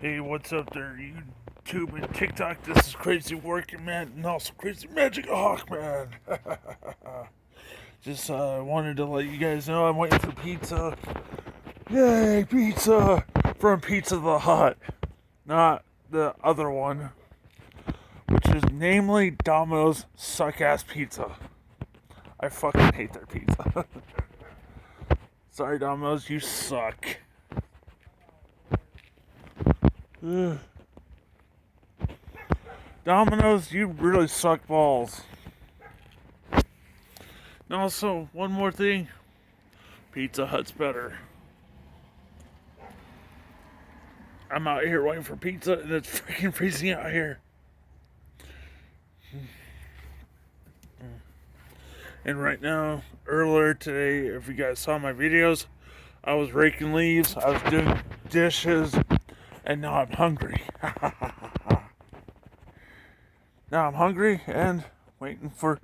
Hey, what's up there, YouTube and TikTok? This is Crazy Working Man and also Crazy Magic Hawkman. Just wanted to let you guys know I'm waiting for pizza. Yay, pizza from Pizza Hut, not the other one, which is namely Domino's suck-ass pizza. I fucking hate their pizza. Sorry, Domino's, you suck. Ugh. Domino's, you really suck balls. And also, one more thing, Pizza Hut's better. I'm out here waiting for pizza and it's freaking freezing out here. And right now, earlier today, if you guys saw my videos, I was raking leaves, I was doing dishes, and now I'm hungry. Now I'm hungry and waiting for,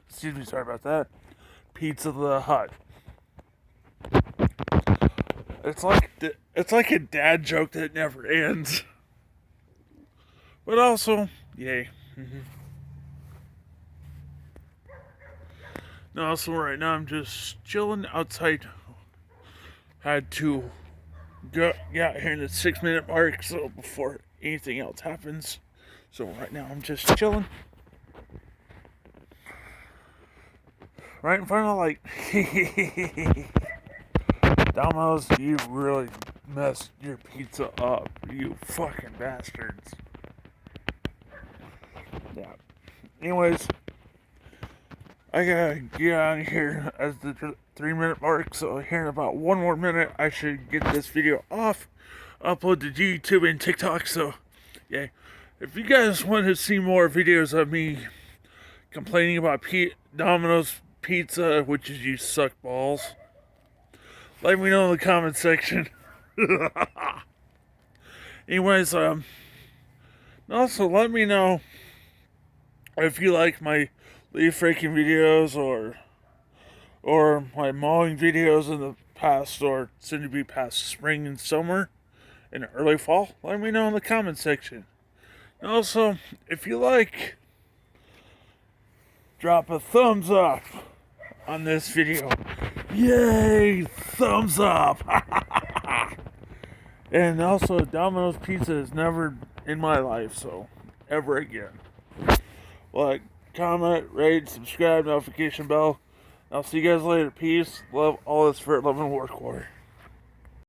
excuse me, sorry about that, Pizza Hut. It's like a dad joke that never ends. But also, yay. And also right now I'm just chilling outside. Had to get out here in the 6-minute mark, so before anything else happens. So right now I'm just chilling. Right in front of like Domino's, you really messed your pizza up, you fucking bastards. Yeah. Anyways, I gotta get out of here as the 3-minute mark, so here in about 1 more minute I should get this video off, upload to YouTube and TikTok. So yeah, if you guys want to see more videos of me complaining about Domino's pizza, which is you suck balls, let me know in the comment section. Anyways, also let me know if you like my leaf raking videos or my mowing videos in the past or soon to be past spring and summer and early fall. Let me know in the comment section. And also, if you like, drop a thumbs up on this video. Yay, thumbs up. And also, Domino's pizza is never in my life, so ever again. Like, comment, rate, subscribe, notification bell. I'll see you guys later. Peace, love, all this for love and war.